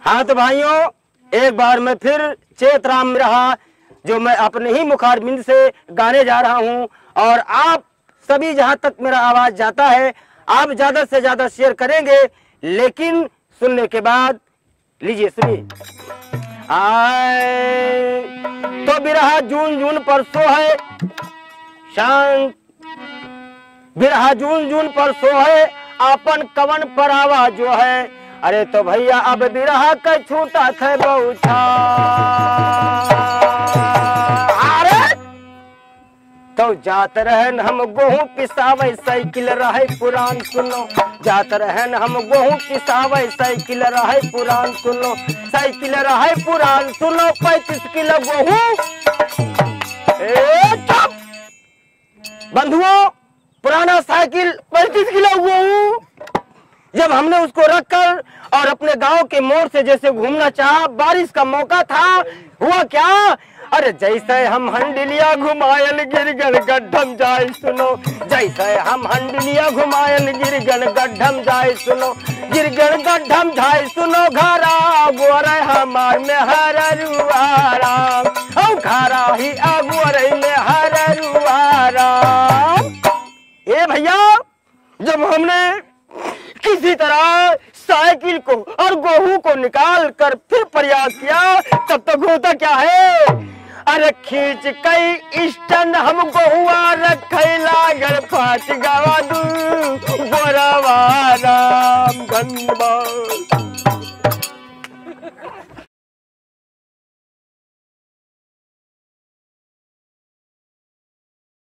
हाँ तो भाइयों, एक बार मैं फिर चेतराम रहा जो मैं अपने ही मुखारबिंद से गाने जा रहा हूँ। और आप सभी जहाँ तक मेरा आवाज जाता है आप ज्यादा से ज्यादा शेयर करेंगे, लेकिन सुनने के बाद लीजिए सुनिए। आए तो बिरहा जून जून परसों है शांत, बिरहा जून जून परसों है आपन कवन पर आवाज जो है। अरे तो भैया अब बिरहा का छूटा थे बहुछा। अरे तो जात रहन हम गेहूं पिसावे साइकिल रहे पुरान सुनो, जात रहन हम गेहूं पिसावे साइकिल रहे पुरान सुनो, साइकिल रहे पुरान सुनो 35 किलो गेहूं। चुप बंधुओं, पुराना साइकिल 35 किलो गेहूं। जब हमने उसको रखकर और अपने गांव के मोड़ से जैसे घूमना चाहा, बारिश का मौका था, हुआ क्या? अरे जैसे हम हंडिलिया घुमायन गिरगन गड्ढम जाए सुनो, जैसे हम हंडिलिया घुमायन गिरगन गड्ढम जाए सुनो, गिरगन गड्ढम जाए सुनो घरा गोरे हमार में हररुआरा, ओ घरा ही अगोरे में हररुआरा। ए भैया, जब हमने किसी तरह साइकिल को और गेहूं को निकाल कर फिर प्रयास किया, तब तक होता क्या है? अरे खींच कई स्टैंड हम गेहुआ रखे लागल फाट गवा दू गोरवा राम धनबा।